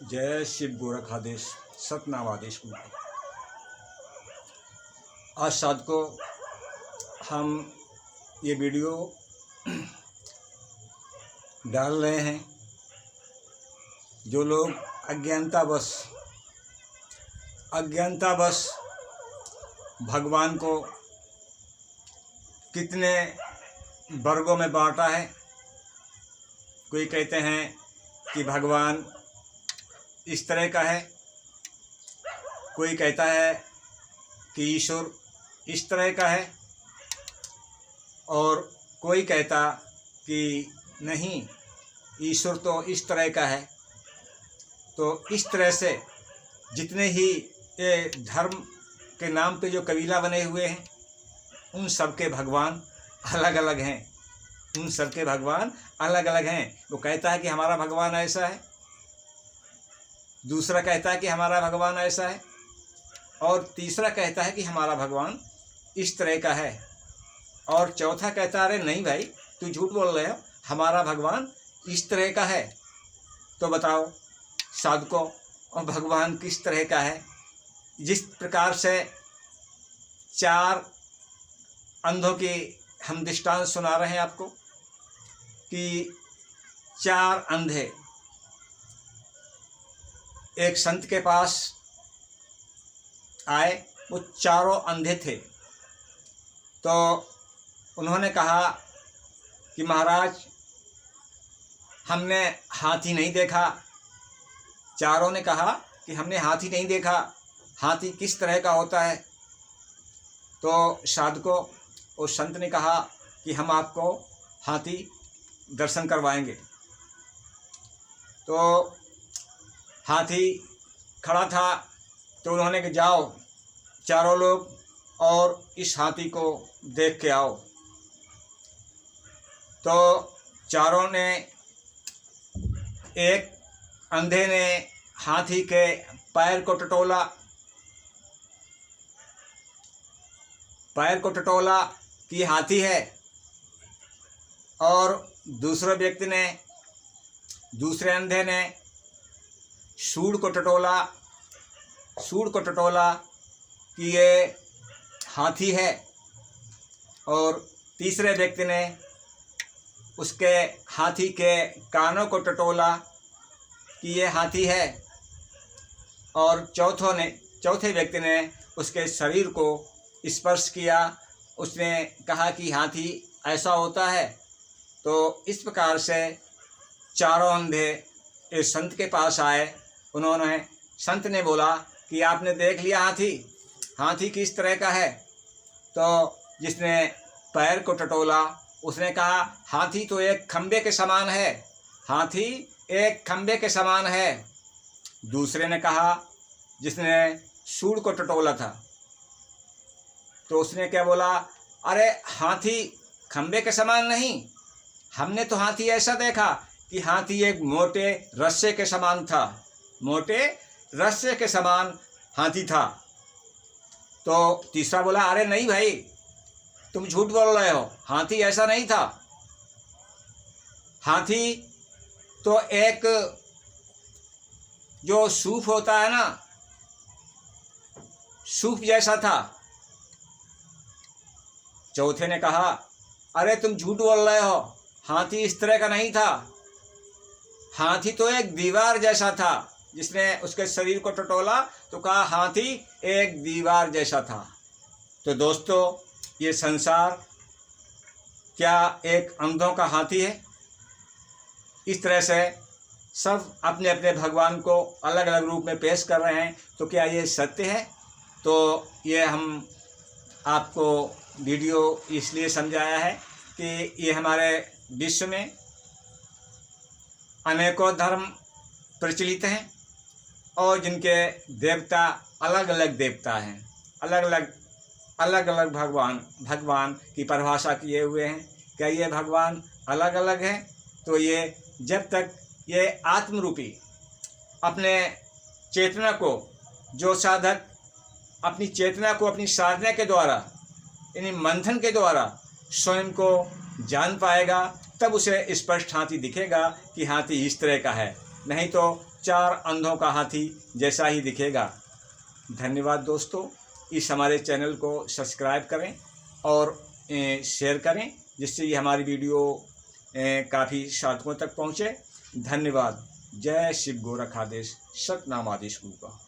जय शिव गोरखाधीश सतनामादेश। आज साथ को हम ये वीडियो डाल रहे हैं। जो लोग अज्ञानतावश भगवान को कितने वर्गों में बांटा है। कोई कहते हैं कि भगवान इस तरह का है, कोई कहता है कि ईश्वर इस तरह का है, और कोई कहता कि नहीं, ईश्वर तो इस तरह का है। तो इस तरह से जितने ही ये धर्म के नाम पे जो कबीला बने हुए हैं, उन सब के भगवान अलग अलग हैं। वो कहता है कि हमारा भगवान ऐसा है, दूसरा कहता है कि हमारा भगवान ऐसा है, और तीसरा कहता है कि हमारा भगवान इस तरह का है, और चौथा कहता है अरे नहीं भाई, तू झूठ बोल रहे हो, हमारा भगवान इस तरह का है। तो बताओ साधकों, और भगवान किस तरह का है? जिस प्रकार से चार अंधों की हम दृष्टांत सुना रहे हैं आपको कि चार अंधे एक संत के पास आए। वो चारों अंधे थे। तो उन्होंने कहा कि महाराज, हमने हाथी नहीं देखा। चारों ने कहा कि हमने हाथी नहीं देखा, हाथी किस तरह का होता है? तो साधकों, उस संत ने कहा कि हम आपको हाथी दर्शन करवाएंगे। तो हाथी खड़ा था, तो उन्होंने कहा जाओ चारों लोग और इस हाथी को देख के आओ। तो चारों ने, एक अंधे ने हाथी के पैर को टटोला कि हाथी है, और दूसरे अंधे ने सूंड को टटोला कि ये हाथी है, और तीसरे व्यक्ति ने उसके हाथी के कानों को टटोला कि ये हाथी है, और चौथे व्यक्ति ने उसके शरीर को स्पर्श किया। उसने कहा कि हाथी ऐसा होता है। तो इस प्रकार से चारों अंधे इस संत के पास आए। संत ने बोला कि आपने देख लिया हाथी किस तरह का है? तो जिसने पैर को टटोला उसने कहा हाथी तो एक खंबे के समान है। दूसरे ने कहा, जिसने सूंड को टटोला था, तो उसने क्या बोला, अरे हाथी खंबे के समान नहीं, हमने तो हाथी ऐसा देखा कि हाथी एक मोटे रस्से के समान हाथी था। तो तीसरा बोला, अरे नहीं भाई, तुम झूठ बोल रहे हो, हाथी ऐसा नहीं था। हाथी तो एक जो सूफ होता है ना, सूफ जैसा था। चौथे ने कहा, अरे तुम झूठ बोल रहे हो, हाथी इस तरह का नहीं था, हाथी तो एक दीवार जैसा था। जिसने उसके शरीर को टटोला तो कहा हाथी एक दीवार जैसा था। तो दोस्तों, ये संसार क्या एक अंधों का हाथी है? इस तरह से सब अपने अपने भगवान को अलग अलग रूप में पेश कर रहे हैं। तो क्या ये सत्य है? तो ये हम आपको वीडियो इसलिए समझाया है कि ये हमारे विश्व में अनेकों धर्म प्रचलित हैं, और जिनके देवता अलग अलग देवता हैं, अलग अलग भगवान की परिभाषा किए हुए हैं। क्या ये भगवान अलग अलग हैं? तो ये जब तक ये आत्मरूपी अपने चेतना को, जो साधक अपनी चेतना को अपनी साधना के द्वारा, यानी मंथन के द्वारा स्वयं को जान पाएगा, तब उसे स्पष्ट हाथी दिखेगा कि हाथी इस तरह का है। नहीं तो 4 अंधों का हाथी जैसा ही दिखेगा। धन्यवाद दोस्तों। इस हमारे चैनल को सब्सक्राइब करें और शेयर करें, जिससे ये हमारी वीडियो काफ़ी साधकों तक पहुँचे। धन्यवाद। जय शिव गोरखाधीश, सतनाम आदेश गुरु का।